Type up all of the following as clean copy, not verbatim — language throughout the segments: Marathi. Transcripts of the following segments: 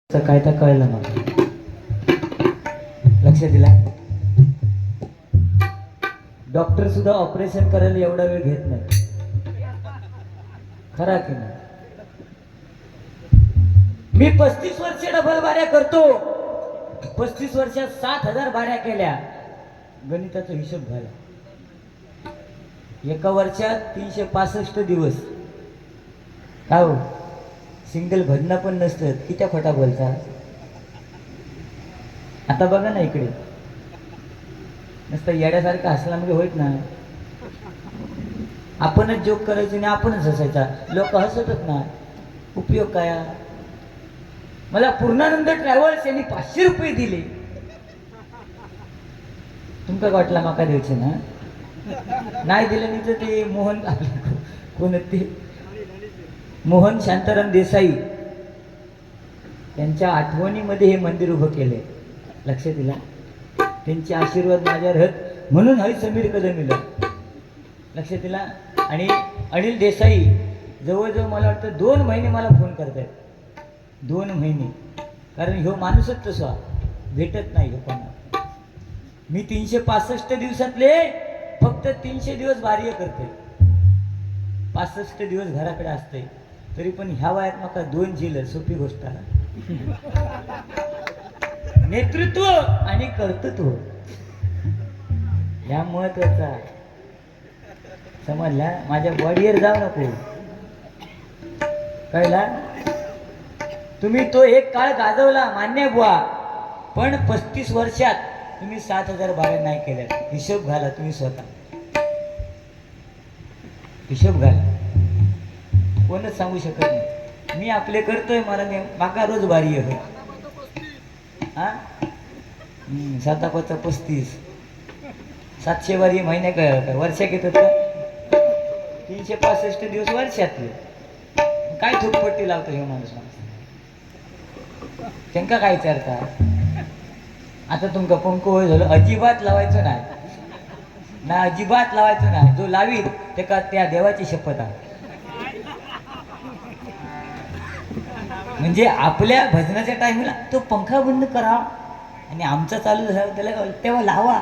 काय तर कळलं मला. लक्ष दिला. डॉक्टर सुद्धा ऑपरेशन करायला एवढा वेळ घेत नाही. खरा की नाही? मी 35 वर्ष डबल बाऱ्या करतो. 35 वर्षात 7,000 बाऱ्या केल्या. गणिताचा हिशोब झाला. एका वर्षात 365 दिवस. काय हो, सिंगल भजनं पण नसतं. किती खोटा बोलता. आता बघा ना इकडे, नुसतं येड्यासारखं हसला म्हणजे होईत ना. आपणच जोक करायचं आणि आपणच हसायचा. लोक हसतच ना. उपयोग काय? मला पूर्णानंद ट्रॅव्हल्स यांनी 500 रुपये दिले. तुमका वाटला माका द्यायचे ना. नाही दिलं नाही तर ते मोहन कोण ते मोहन शांताराम देसाई त्यांच्या आठवणीमध्ये हे मंदिर उभं केले. लक्ष दिला. त्यांचे आशीर्वाद माझ्यावर आहेत म्हणून हरी समीर कदम मिळाला. लक्ष दिला. आणि अनिल देसाई जवळजवळ मला वाटतं 2 महिने मला फोन करतायत. 2 महिने. कारण ह्यो माणूसच तसा भेटत नाही हो कोणा. मी 365 दिवसातले फक्त 300 दिवस बाह्य करते. 65 दिवस घराकडे असते. तरी पण ह्या वयात माका 2 जिल्हे सोपी गोष्ट आहे. नेतृत्व आणि कर्तृत्व या महत्वाचा. समजला? माझ्या बॉडीवर जाऊ नको. कळला? तुम्ही तो एक काळ गाजवला मान्य बुवा, पण 35 वर्षात तुम्ही 7,000 बाऱ्या नाही केल्या. हिशोब घाला तुम्ही स्वतः. हिशोब घाला. कोणच सांगू शकत नाही. मी आपले करतोय. मला माका रोज बारी आहे. हा 7 35 700 बारी महिने काय वर्षात येतात का? 365 दिवस वर्षातले. काय थोपपट्टी लावतो हे माणूस. त्यांका काय विचारता? आता तुमका पंख होय झालं. अजिबात लावायचं नाही ना. अजिबात लावायचं नाही. जो लावीत ते का त्या देवाची शपथ आहे. म्हणजे आपल्या भजनाच्या टाइमला तो पंखा बंद करा आणि आमचा चालू झाला त्याला तेव्हा लावा.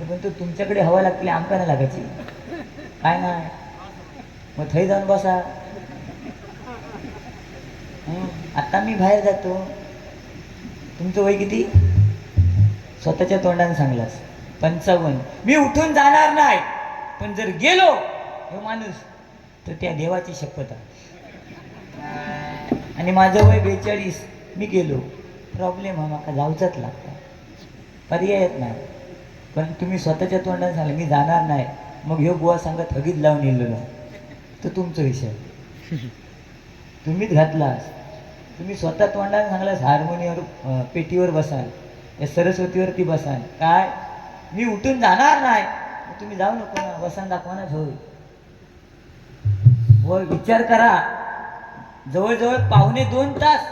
पण तो तुमच्याकडे हवा लागली आमका नाही लागायची. काय नाही मग थै जाऊन बसा. आता मी बाहेर जातो. तुमचं वय किती? स्वतःच्या तोंडाने सांगलास 55. मी उठून जाणार नाही. पण जर गेलो हे माणूस तर त्या देवाची शपथ आहे. आणि माझं वय 42. मी गेलो प्रॉब्लेम हा माका जाऊचाच लागता. पर्यायच नाही. पण तुम्ही स्वतःच्या तोंडाने सांगले मी जाणार नाही. मग ह्यो बुवा सांगत हगीत लावून येलो तर तुमचा विषय. तुम्हीच घातलास. तुम्ही स्वतः तोंडाने सांगलास हार्मोनियमवर पेटीवर बसाल, या सरस्वतीवरती बसाल. काय मी उठून जाणार नाही. तुम्ही जाऊ नको ना. बसान दाखवानाच होय. व विचार करा. जवळजवळ 1.5 तास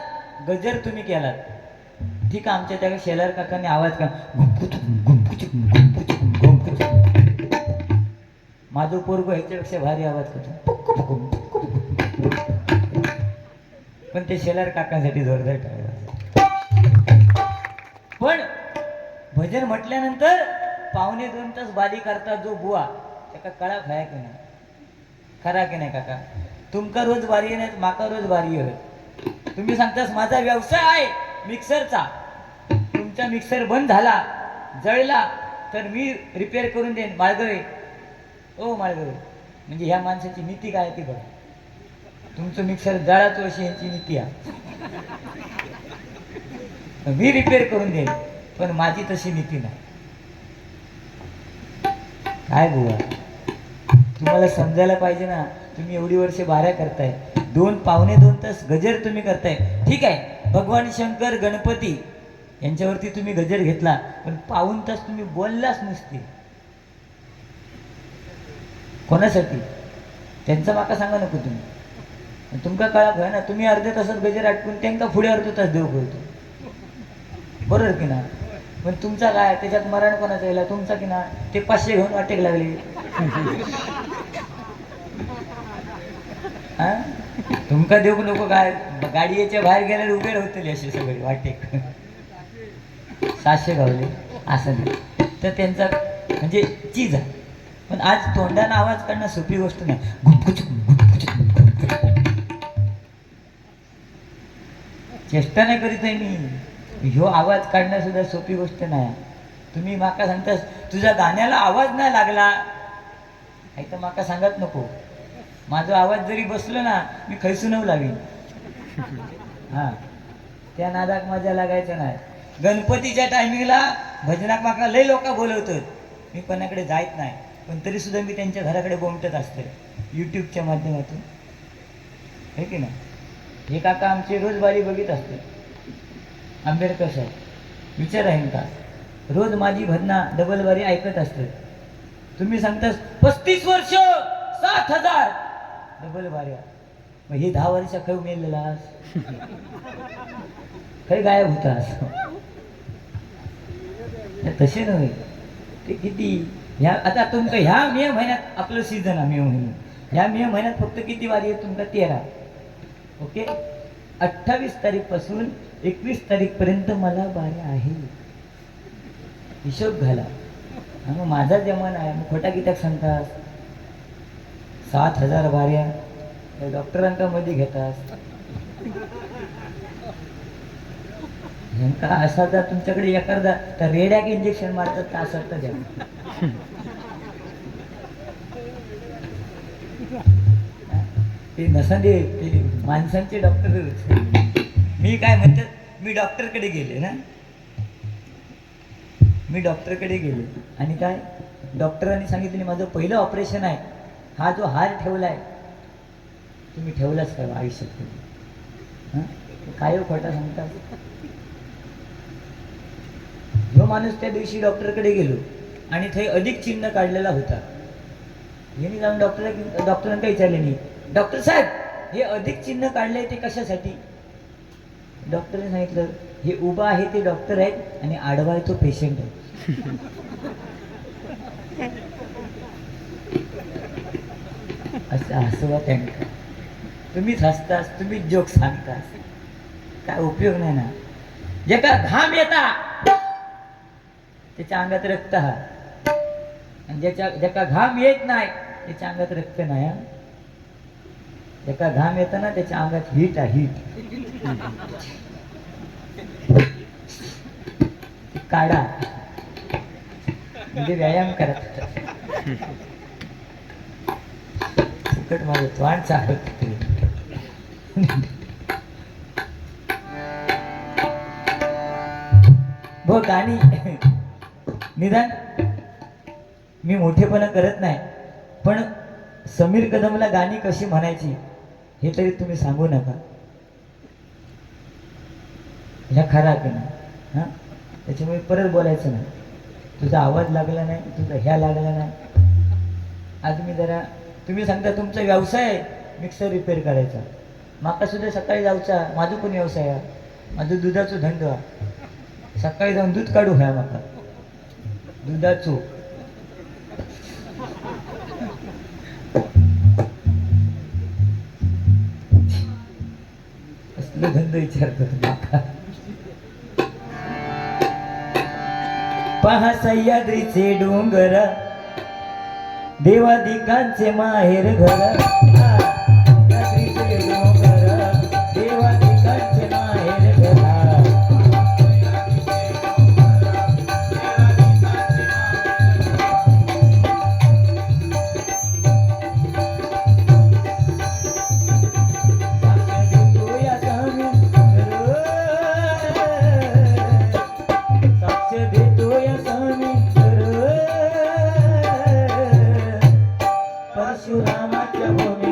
गजर तुम्ही केलात. ठीक आहे. आमच्या त्या शेलार काकांनी आवाज का माझं पोरगो ह्याच्यापेक्षा भारी आवाज करतो. पण ते शेलार काकांसाठी जोरदार टाळ्या. पण भजन म्हटल्यानंतर 1.5-2 तास बारी करता जो बुवा त्याका कळा खाया की नाही? खरा की नाही काका? तुमका रोज बारी नाही माका रोज बारी आहे. तुम्ही सांगतास माझा व्यवसाय आहे मिक्सरचा. तुमचा मिक्सर बंद झाला जळला तर मी रिपेअर करून देईन. माळगवे ओ माळगवे. म्हणजे ह्या माणसाची नीती काय ती बघा. तुमचं मिक्सर जळातो अशी यांची नीती आहे. मी रिपेअर करून देईन पण माझी तशी नीती नाही. काय बुवा तुम्हाला समजायला पाहिजे ना. तुम्ही एवढी वर्ष बाऱ्या करताय. 2-2.5 तास गजर तुम्ही करताय. ठीक आहे. भगवान शंकर गणपती यांच्यावरती तुम्ही गजर घेतला पण 1.5 तास तुम्ही बोललाच नसते. कोणासाठी? त्यांचा माका सांगा नको तुम्ही. तुमका कळा भय ना. तुम्ही अर्ध्या तासात गजर आटकून त्यांना पुढे अर्धा तास देऊ करतो. बरोबर की ना? पण तुमचा काय त्याच्यात मरण कोणाचा यायला तुमचा की ना. ते 500 घेऊन वाटेक लागले. हा तुमका देऊ नको काय गाडीच्या बाहेर गेल्यावर उभे होतील असे सगळे वाटे 700 गावले असं नाही. तर त्यांचा म्हणजे चीज आहे. पण आज तोंडानं आवाज काढणं सोपी गोष्ट नाही. गुटगुच गुटगुच गुटगुच. चेष्टा नाही करीत आहे मी. ह्यो आवाज काढणं सुद्धा सोपी गोष्ट नाही. तुम्ही माका सांगतास तुझ्या गाण्याला आवाज नाही लागला तर माका सांगत नको. माझा आवाज जरी बसलो ना मी खैसूनव लावीन. हां, त्या नादाक माझ्या लागायचं नाही. गणपतीच्या टायमिंगला भजनाक माका लय लोक बोलवतात. मी कोणाकडे जायत नाही, पण तरी सुद्धा मी त्यांच्या घराकडे बोमटत असते यूट्यूबच्या माध्यमातून. हे की नाही. हे काका आमचे रोज बारी बघित असते. आंबेडकर साहेब विचार आहे का, रोज माझी भजना डबल बारी ऐकत असते. तुम्ही सांगतास 35 वर्ष 7,000 डबल बाऱ्या. मग हे 10 वर्ष खै मेलेलास, खै गायब होतास. तसे नव्हे ते किती. ह्या आता तुमचं ह्या मे महिन्यात आपलं सीझन आहे. मे महिन्यात, ह्या मे महिन्यात फक्त किती वारी आहे तुमका? 13. ओके, 28 तारीखपासून 21 तारीखपर्यंत मला बाऱ्या आहे. हिशोब घाला. मग माझा जमान आहे. मग खोटा कित्याक सांगतास? 7,000 बाऱ्या डॉक्टरांका मध्ये घेतास. ह्यांका असा जर तुमच्याकडे एखादा तर रेड्याक इंजेक्शन मारतात का असं तर द्या. ते नसंदे ते माणसांचे डॉक्टर. मी काय म्हणतात, मी डॉक्टरकडे गेले ना, मी डॉक्टरकडे गेले आणि काय डॉक्टरांनी सांगितले माझं पहिलं ऑपरेशन आहे. हा जो हार ठेवलाय तुम्ही ठेवलाच काय आयुष्यात? हां, काय खोटा सांगतात. जो माणूस त्या दिवशी डॉक्टरकडे गेलो आणि ते अधिक चिन्ह काढलेला होता. यांनी जाऊन डॉक्टरांना विचारले नाही, डॉक्टर साहेब हे अधिक चिन्ह काढले ते कशासाठी? डॉक्टरने सांगितलं हे उभा आहे ते डॉक्टर आहेत आणि आडवा आहे तो पेशंट आहे. असं हसवा त्यांना. तुम्हीच हसतास, तुम्हीच जोक सांगतास, काय उपयोग नाही ना. ज्याका घाम येता त्याच्या अंगात रक्त हा, आणि ज्याका घाम येत नाही त्याच्या अंगात रक्त नाही. हा, ज्याका घाम येतं ना त्याच्या अंगात हीट आहे. हीट काढा म्हणजे व्यायाम करत फुकट माझं त्वाण चालत. बघ गाणी निदान मी मोठेपणा करत नाही, पण समीर कदमला गाणी कशी म्हणायची हे तरी तुम्ही सांगू नका. ह्या खरा की नाही. हां, त्याच्यामुळे परत बोलायचं नाही. तुझा आवाज लागला नाही, तुझा ह्या लागला नाही. आज मी जरा, तुम्ही सांगता तुमचा व्यवसाय आहे मिक्सर रिपेअर करायचा, माका सुद्धा सकाळी जाऊचा. माझं पण व्यवसाय आहे, माझं दुधाचं धंदो आहे. सकाळी जाऊन दूध काढू ह्या माका दुधाचो. असलं धंद विचारतो माका. पहा सह्याद्रीचे डोंगर, देवादिकांचे माहेर घर. सह्याद्रीचे डोंगर, देवादिकांचे माहेर घर. परशुरामाच्या भूमी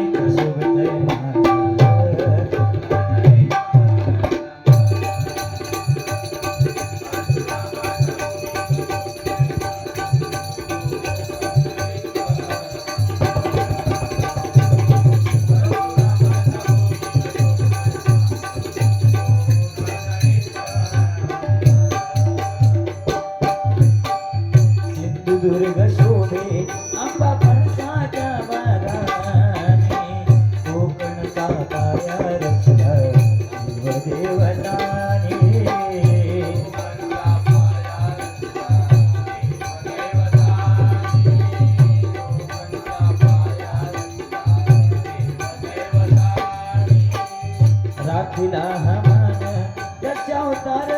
दशावतार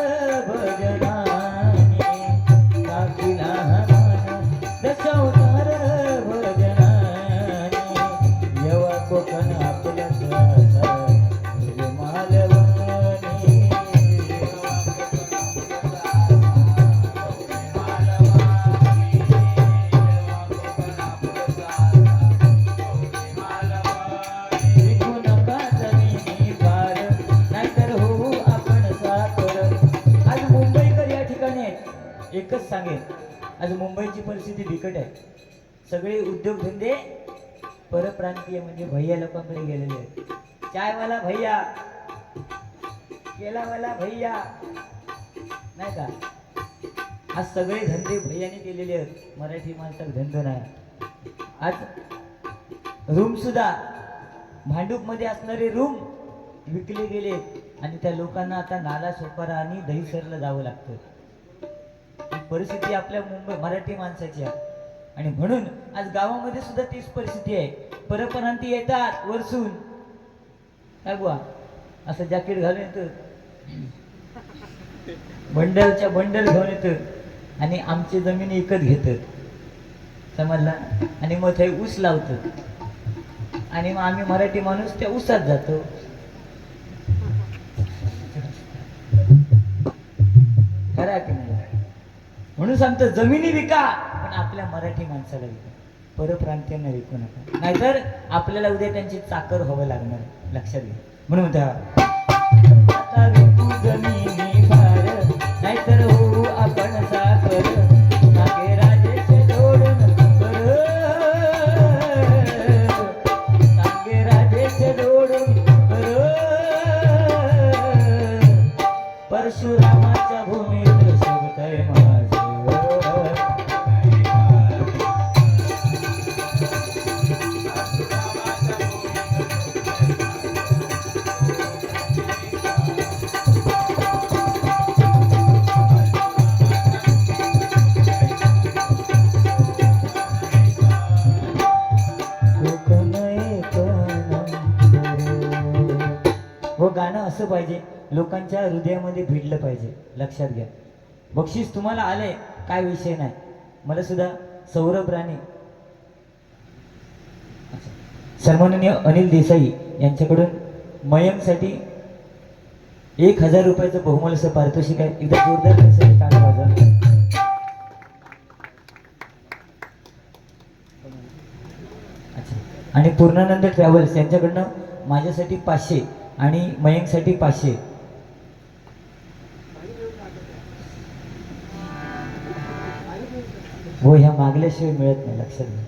भजनाने दाखिला मान दशावतार भजनाने येवा कोकण आपल्या सहसा मालवणी एकच सांगेन, आज मुंबईची परिस्थिती बिकट आहे. सगळे उद्योगधंदे परप्रांतीय म्हणजे भैया लोकांकडे गेलेले आहेत. चायवाला भैया, केलावाला भैया, नाही का? आज सगळे धंदे भैयाने केलेले आहेत. मराठी माणसाला धंदो नाही. आज रूम सुद्धा भांडूप मध्ये असणारे रूम विकले गेले आणि त्या लोकांना आता नाला सोपारा आणि दहीसरला जावं लागतं. परिस्थिती आपल्या मुंबई मराठी माणसाची आहे आणि म्हणून आज गावामध्ये सुद्धा तीच परिस्थिती आहे. परप्रांती येतात वरसून, काय बुवा असं जॅकेट घालून येतं, बंडलच्या बंडल घेऊन येतं आणि आमची जमीन विकत घेतं, समजला? आणि मग ते ऊस लावतं आणि मग आम्ही मराठी माणूस त्या ऊसात जातो. खरं की नाही? म्हणून सांगतो जमिनी विका पण आपल्या मराठी माणसाला विका, परप्रांतीयांना विकू नका, नाहीतर आपल्याला उद्या त्यांची चाकर व्हावं लागणार. लक्षात घ्या. म्हणून आता विकू जमिनी फार नाहीतर होऊ आपण साखर नागे राजेचे जोडून कर नागे राजेचे जोडून कर परशुरामाच्या भूमीत शोभतय माझ गाणं असं पाहिजे, लोकांच्या हृदयामध्ये भिडलं पाहिजे. लक्षात घ्या. बक्षीस तुम्हाला आलंय, काय विषय नाही. मला सुद्धा सौरभ राणे, सन्माननीय अनिल देसाई यांच्याकडून मयंकसाठी 1000 रुपयाचं बहुमूल्य पारितोषिक आहे. एकदा जोरदार टाळ्या वाजवा. आणि पूर्णानंद ट्रॅव्हल्स यांच्याकडनं माझ्यासाठी 500 आणि मयंकसाठी 500. हो, ह्या मागल्याशिवाय मिळत नाही. लक्षात घ्या.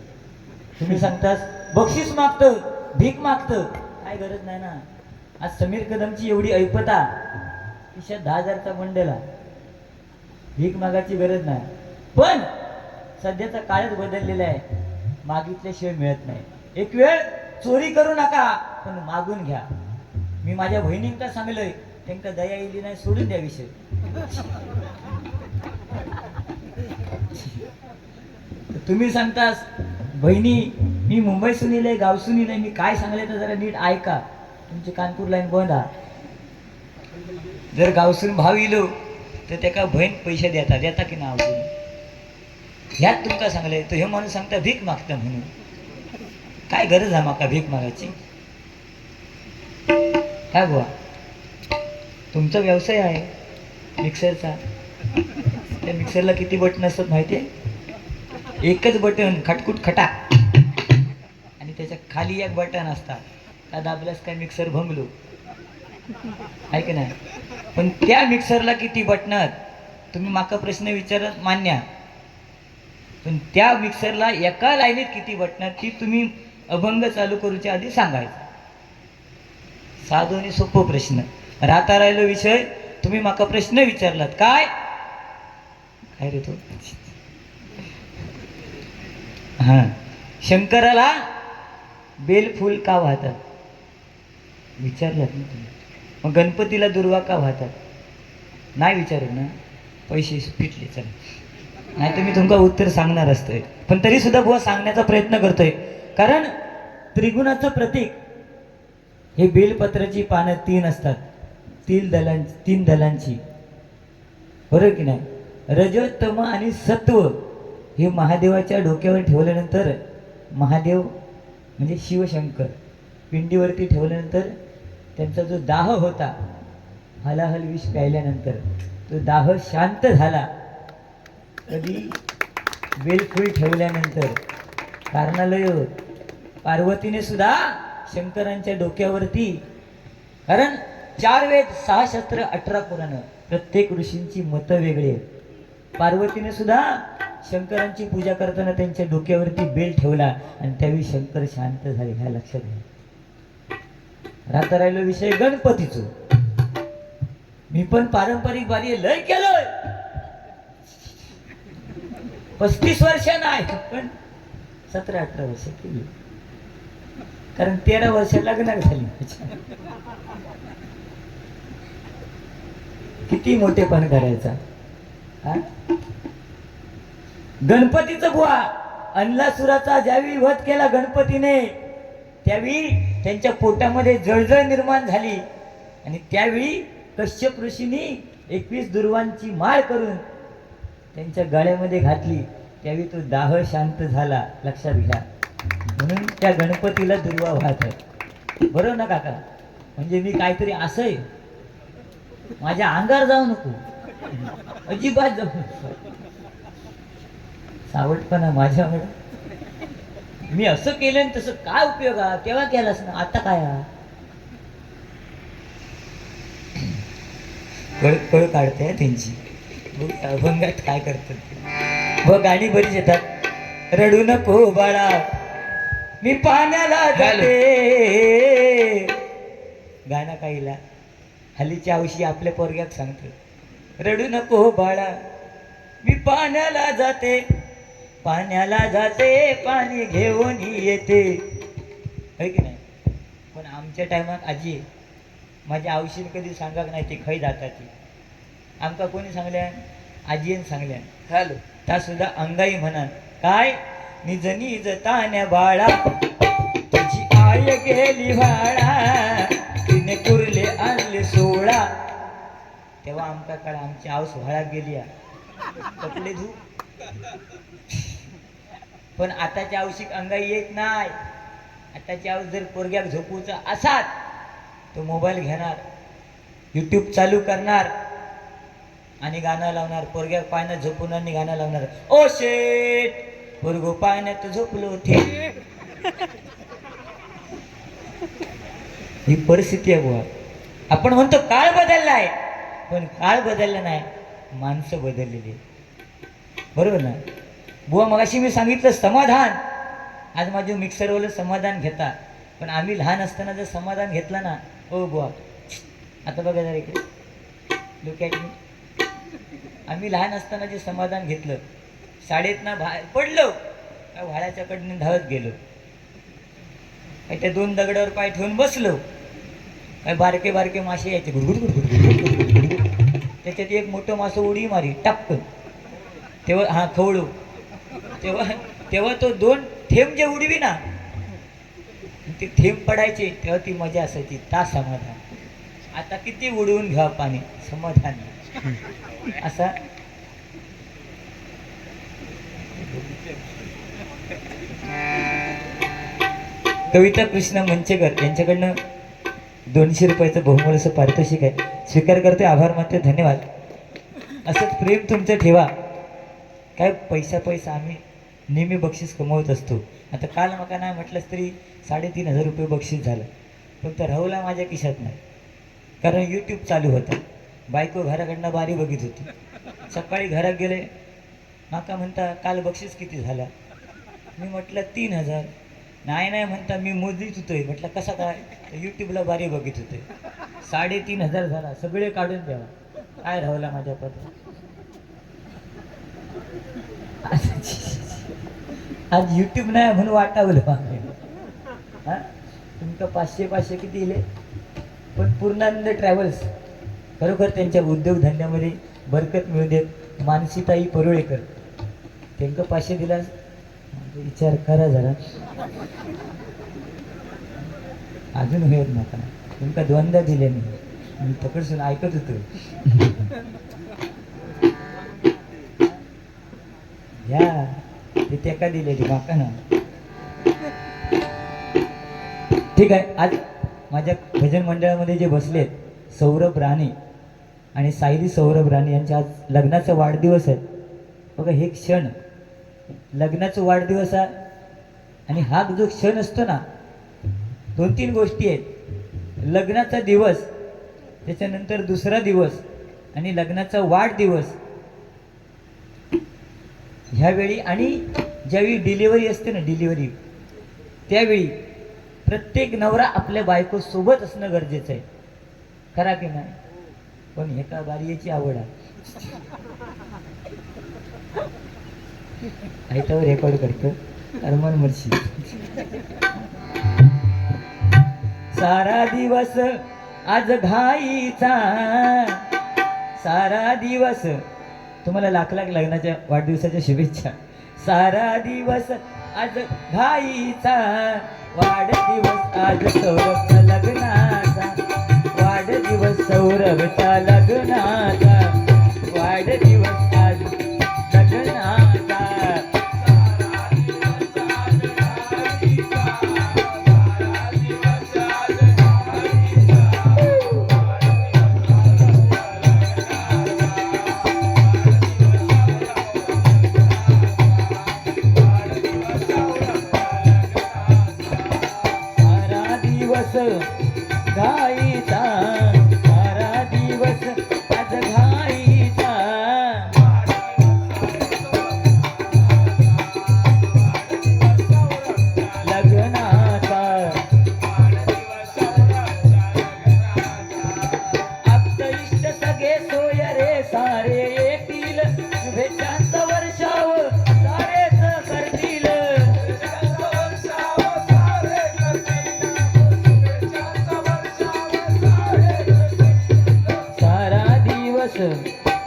तुम्ही सांगतास बक्षीस मागतं, भीक मागतं, काय गरज नाही ना. आज समीर कदमची एवढी ऐपता, खिशात 10,000चा बंडला, भीक मागायची गरज नाही. पण सध्याचा काळच बदललेला आहे, मागितल्याशिवाय मिळत नाही. एक वेळ चोरी करू नका पण मागून घ्या. मी माझ्या बहिणींका सांगलंय, त्यांना दया येईल नाही, सोडून द्या विषय. तुम्ही सांगतास बहिणी मी मुंबई सुनीलय, गाव सुनीलय, मी काय सांगले तर जरा नीट ऐका. तुमची कानपूर लाईन बंद हा. जर गावसून भाव इलो तर त्याका बहीण पैसे देता की नाव ह्यात तुमका सांगले तर हे माणूस सांगता भीक मागता म्हणून. काय गरज आहे माका भीक मागायची? काय बुवा, तुमचा व्यवसाय आहे मिक्सरचा. त्या मिक्सरला किती बटन असतात माहिती आहे? एकच बटन, खटकुट खटा, आणि त्याच्या खाली एक बटन असतात. का दाबल्यास काय मिक्सर भंगलो, आहे की नाही? पण त्या मिक्सरला किती बटनात? तुम्ही माका प्रश्न विचारत मान्य, पण त्या मिक्सरला एका लाईनीत किती बटनात ती तुम्ही अभंग चालू करूच्या आधी सांगायचं. साधो आणि सोपं प्रश्न. राहता राहिलो विषय, तुम्ही माका प्रश्न विचारलात, काय काय रे तो? हा, शंकराला बेलफूल का वाहतात विचारलात ना तुम्ही. मग गणपतीला दुर्वा का वाहतात? नाही विचारू ना, पैसे पिटले. चला, नाही तर मी तुमका उत्तर सांगणार असतोय, पण तरी सुद्धा बुवा सांगण्याचा प्रयत्न करतोय. कारण त्रिगुणाचं प्रतीक हे बेलपत्राची पानं 3 असतात. तीन दलांची बरोबर की नाही. रज तम आणि सत्व हे महादेवाच्या डोक्यावर ठेवल्यानंतर महादेव म्हणजे शिवशंकर पिंडीवरती ठेवल्यानंतर त्यांचा जो दाह होता हलाहल विष प्यायल्यानंतर तो दाह शांत झाला. कधी बेलफुल ठेवल्यानंतर कारणालय पार्वतीने सुद्धा शंकरांच्या डोक्यावरती, कारण 4 वेद 6 शस्त्र 18 पुराण प्रत्येक ऋषींची मतं वेगळी आहेत. पार्वतीने सुद्धा शंकरांची पूजा करताना त्यांच्या डोक्यावरती बेल ठेवला आणि त्यावेळी शंकर शांत झाले. ह्या लक्षात घ्या. राहता राहिलो विषय गणपतीचं. मी पण पारंपरिक बारी लय केलोय 35 वर्ष नाही पण 17-18 वर्ष केली, कारण 13 वर्ष लग्न झाली. किती मोठेपण करायचा. गणपतीचं बुवा अन्नासुराचा ज्यावेळी वध केला गणपतीने त्यावेळी त्यांच्या पोटामध्ये जळजळ निर्माण झाली आणि त्यावेळी कश्यप ऋषींनी 21 दुर्वांची माळ करून त्यांच्या गळ्यामध्ये घातली. त्यावेळी तो दाह शांत झाला. लक्षात घ्या. म्हणून त्या गणपतीला दुर्वा वाहत आहे. बरोबर ना काका? म्हणजे मी काहीतरी असं आहे माझ्या अंगावर जाऊ नको, अजिबात जाऊ नको. सावटपणा माझ्यावर. मी असं केलं आणि तसं काय उपयोग आहे? तेव्हा केलास ना, आता काय कळ काढते त्यांची. अभंगात काय करतात व गाणी बरीच येतात. रडू नको बाळा मी पाण्याला जाते. गाणं काहीला हल्लीच्या औषधी आपल्या पोरग्यात सांगतो. रडू नको बाळा मी पाण्याला जाते, पाण्याला जाते पाणी घेऊन येते. है की नाही? पण आमच्या टायमात आजी माझ्या औषध कधी सांगा नाही ते खै जातात ती. आमका कोणी सांगल्या? आजीन सांगल्या. हॅलो त्या सुद्धा अंगाई म्हणा काय निजनी जतान्या बाळा तुझी आय गेली भाळा तिने कुरले आणले 16. तेव्हा आमका काळ आमची आऊस व्हाळा गेली कपडे धू. पण आताच्या औषिक अंगाई येत नाही. आताची आऊस जर पोरग्याक झोपूचा असाच तो मोबाईल घेणार, YouTube चालू करणार आणि गाणं लावणार. पोरग्या पाण्यात झोपून आणि गाणं लावणार. ओ शेट पोरगो पाण्यात झोपलो थे. ही परिस्थिती आहे बुवा. आपण म्हणतो काळ बदललाय, पण काळ बदलला नाही, माणसं बदललेली. बरोबर ना बुवा? मगाशी मी सांगितलं समाधान. आज माझे मिक्सरवालं समाधान घेतात, पण आम्ही लहान असताना जर समाधान घेतलं ना, ओ बुवा आता बघा जरा इकडे लोक आहेत. आम्ही लहान असताना जे समाधान घेतलं, शाळेत ना बाहेर पडलो का व्हाळाच्याकडनं धावत गेलो, काय त्या 2 दगडावर पाय ठेवून बसलो, काय बारके बारके मासे यायचे गुडगुड गुडगुड. त्याच्यात एक मोठं मासं उडी मारी टपकन. तेव्हा हा खवळू. तेव्हा तो 2 थेंब जे उडवी ना ते थेंब पडायचे तेव्हा ती मजा असायची. ता समाधान. आता किती उडवून घ्या पाणी, समाधान असा. कविता कृष्ण मंचेकर यांच्याकडनं 200 रुपयाचं बहुमूल्य पारितोषिक आहे. स्वीकार करते, आभार मानते, धन्यवाद. असंच प्रेम तुमचं ठेवा. काय पैसा आम्ही नेहमी बक्षीस कमवत असतो. आता काल मका नाही म्हटलंच तरी 3,500 रुपये बक्षीस झालं, पण तर राहुला माझ्या खिशात नाही, कारण YouTube चालू होता. बायको घराकडनं बारी बघित होती. सकाळी घरात गेले, माका म्हणता काल बक्षीस किती झाला? मी म्हटलं 3,000. नाही म्हणता मी मोजलीच होतोय. म्हटलं कसा काय? YouTubeला बारी बघित होते. 3,500 झाला. सगळे काढून द्यावा. काय राहुला माझ्या पत्र. आज YouTube नाही म्हणून वाटावलं. हा तुमचं 500 किती दिले? पण पूर्णानंद ट्रॅव्हल्स खरोखर त्यांच्या उद्योगधंद्यामध्ये बरकत मिळू देत. मानसीताई परुळेकर त्यांना 500 दिला. विचार करा जरा. अजून होत नका. तुमका 2दा दिले मी तकडसून ऐकत होतो. ह्या ते तेका दिलेली माका ना. ठीक आहे. आज माझ्या भजन मंडळामध्ये जे बसलेत सौरभ राणे आणि सायली सौरभ राणे यांच्या आज लग्नाचा वाढदिवस आहे. बघा हे क्षण लग्नाचा वाढदिवस आहे आणि हा जो क्षण असतो ना, 2-3 गोष्टी आहेत. लग्नाचा दिवस, त्याच्यानंतर दुसरा दिवस आणि लग्नाचा वाढदिवस. ह्यावेळी आणि ज्यावेळी डिलिव्हरी असते ना, डिलिव्हरी त्यावेळी प्रत्येक नवरा आपल्या बायको सोबत असणं गरजेचं आहे. खरा की नाही? पण एका बारीची आवड आहे. ऐकावर रेकॉर्ड करतो अरमान मर्शी. सारा दिवस आज घाईचा, सारा दिवस. तुम्हाला लाख लाख लग्नाच्या वाढदिवसाच्या शुभेच्छा. सारा दिवस आज घाईचा, वाढदिवस आज सौरभच्या लग्नाचा, वाढदिवस सौरभच्या लग्नाचा, वाढदिवस आज लग्नाचा. घाईचा, सारा दिवस आज घाईचा, लग्नाचा. आप्त इष्ट सगळे सोय रे सारे येतील, शुभेच्छांचं वर्षाव सारेच करतील.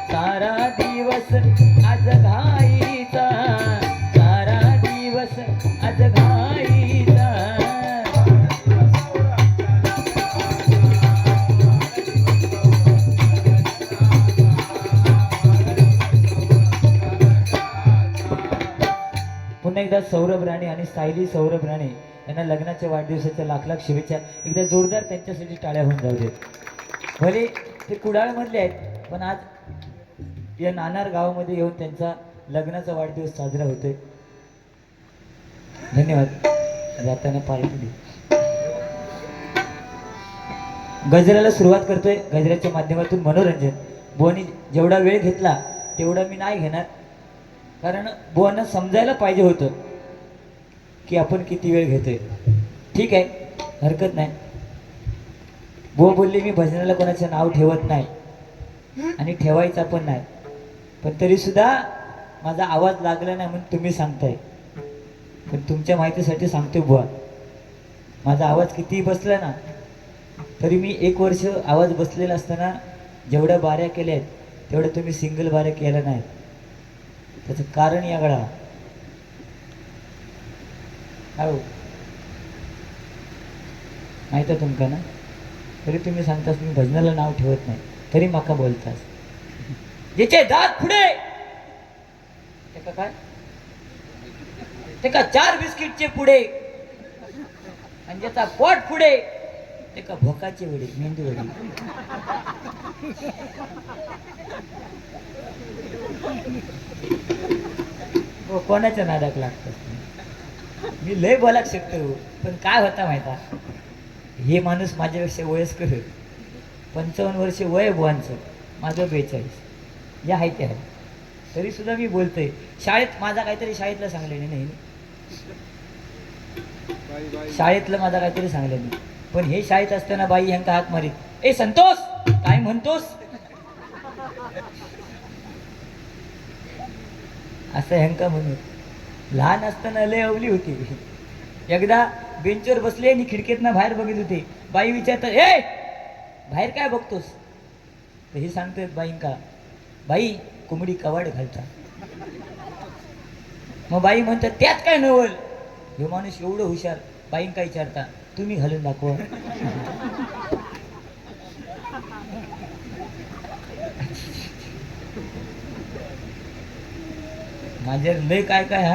सारा दिवस आज घाईचा, सारा दिवस आज घाईचा. पुन्हा एकदा सौरभ राणे आणि सायली सौरभ राणे यांना लग्नाच्या वाढदिवसाच्या लाख लाख शुभेच्छा. एकदा जोरदार त्यांच्यासाठी टाळ्या होऊन जाऊ देत. भले ते कुडाळमधले आहेत, पण आज या नाणार गावामध्ये येऊन त्यांचा लग्नाचा वाढदिवस साजरा होतोय. धन्यवाद. जाताना पार्टी दे. गजराला सुरुवात करतोय. गजराच्या माध्यमातून मनोरंजन. बोनी जेवढा वेळ घेतला तेवढा मी नाही घेणार, कारण बोनं समजायला पाहिजे होतं की आपण किती वेळ घेतोय. ठीक आहे, हरकत नाही. बो बोलली मी भजनाला कोणाचं नाव ठेवत नाही आणि ठेवायचा पण नाही, पण तरी सुद्धा माझा आवाज लागला नाही म्हणून तुम्ही सांगताय. पण तुमच्या माहितीसाठी सांगतोय बुवा, माझा आवाज कितीही बसला ना तरी मी 1 वर्ष आवाज बसलेला असताना जेवढ्या बाऱ्या केल्या आहेत तेवढ्या तुम्ही सिंगल बाऱ्या केल्या नाहीत. त्याचं कारण या गळा हो माहित आहे तुमका ना, तरी तुम्ही सांगतास मी भजनाला नाव ठेवत नाही, तरी माका बोलतास. ज्याचे दात पुढे ते काय ते का 4 बिस्किटचे पुढे, आणि ज्याचा पोट पुढे ते का भोकाचे वडे, मेंदू वडे. कोणाच्या नादाक लागतात. मी लय बोलाक शकतो, पण काय होता माहिता, हे माणूस माझ्यापेक्षा वयस्कर, 55 वर्ष वय बुवांचं, माझं 42. या आहे ते आहे, तरी सुद्धा मी बोलतोय. शाळेत माझा काहीतरी शाळेतलं सांगलेलं नाही, शाळेतलं माझा काहीतरी सांगलं नाही, पण हे शाळेत असताना बाई ह्यांका हात मारीत, ए संतोष काय म्हणतोस असं ह्यांका म्हणून. लहान असताना लय अवली होती. एकदा बेंचवर बसले आणि खिडकीतनं बाहेर बघत होते. बाई विचारतात, ए बाहेर काय बघतोस? तर हे सांगतात बाईंका, बाई कोंबडी कवाड घालता. मग बाई म्हणतात त्यात काय नवल. हे माणूस एवढं हुशार, बाईंका विचारता तुम्ही घालून दाखवा. माझ्या लय काय काय हा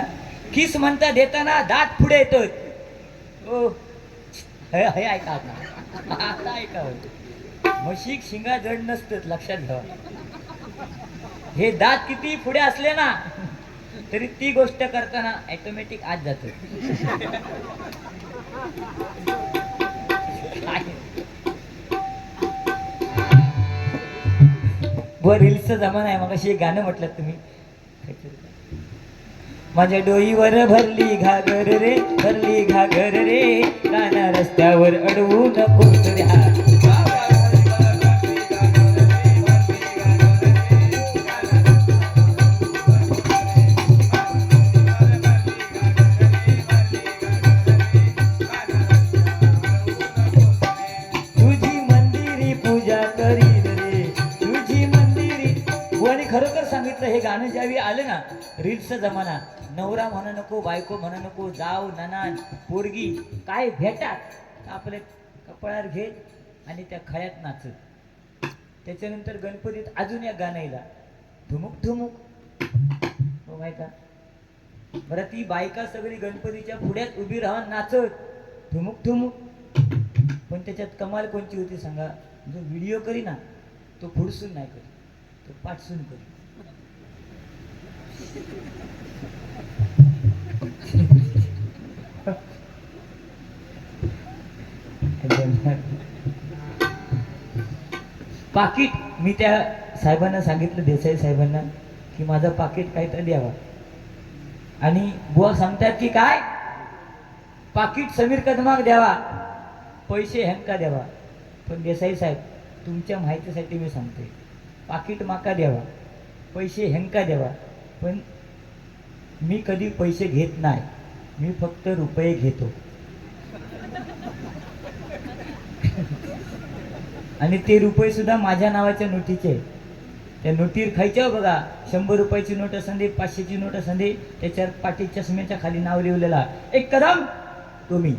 किस म्हणता देताना दात पुढे येतोय. ओ हे ऐका आता आता ऐका म्हशीक शिंगा जड नसतात लक्षात घ्या. हे दात किती पुढे असले ना तरी ती गोष्ट करताना ऑटोमॅटिक आत जात. रील्सचा जमाना आहे. मग अशी एक गाणं म्हटलं तुम्ही. माझ्या डोईवर भरली घागर रे भरली घागर रे काना रस्त्यावर अडवू नको रे. खरोखर सांगितलं हे गाणं ज्यावेळी आलं ना रील्सचा जमाना नवरा म्हणा नको बायको म्हणा नको जाव ननान पोरगी काय भेटात आपले कपाळावर घेत आणि त्या खळ्यात नाचत. त्याच्यानंतर गणपतीत अजून एक गाणं येईल धुमुक धुमुक हो माहिती का बरं. ती बायका सगळी गणपतीच्या पुढ्यात उभी राहून नाचत धुमुक धुमुक. पण त्याच्यात कमाल कोणची होती सांगा. जो व्हिडिओ करी ना तो पुढसून नाही करी तो पाठसून करी. पाकिट मी त्या साहेबांना सांगितलं देसाई साहेबांना की माझं पाकिट काहीतरी द्यावा. आणि बुवा सांगतात की काय पाकिट समीर कदमाक द्यावा पैसे ह्यांका द्यावा. पण देसाई साहेब तुमच्या माहितीसाठी मी सांगते पाकिट माका द्यावा पैसे ह्यांका द्यावा. पण मी कधी पैसे घेत नाही. मी फक्त रुपये घेतो. आणि ते रुपये सुद्धा माझ्या नावाच्या नोटीचे. त्या नोटीवर खायच्या बघा 100 रुपयाची नोट असंदे 500ची नोट असंदे त्याच्यावर पाटी चष्म्याच्या खाली नाव लिहिलेला एक कदम तुम्ही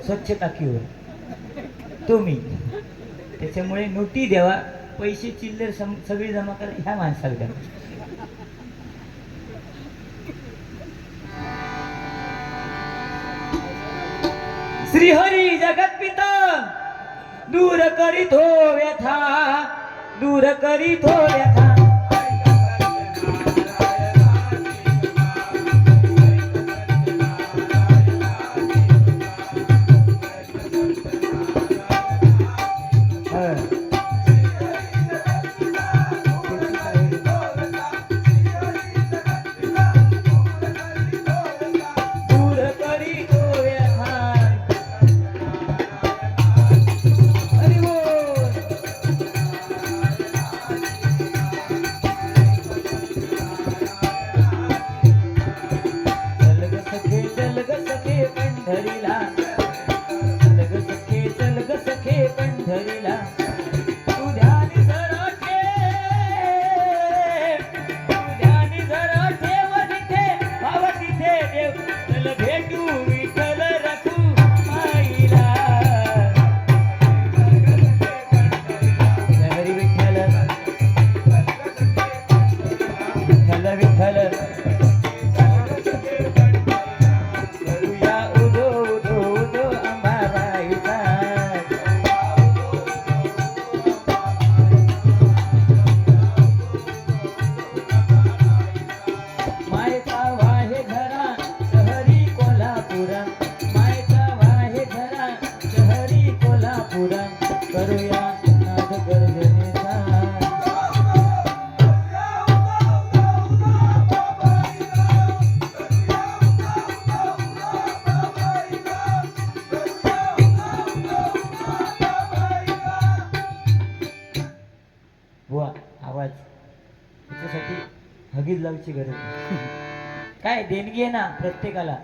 स्वच्छ टाकीवर तुम्ही. त्याच्यामुळे नोटी द्यावा पैसे चिल्लर सगळी जमा करा ह्या माणसाला द्या. श्रीहरी जगत्पिता दूर करीत हो व्यथा दूर करीत हो व्यथा. आवाज त्याच्यासाठी हगीज लावची गरज नाही. काय देणगी आहे ना प्रत्येकाला.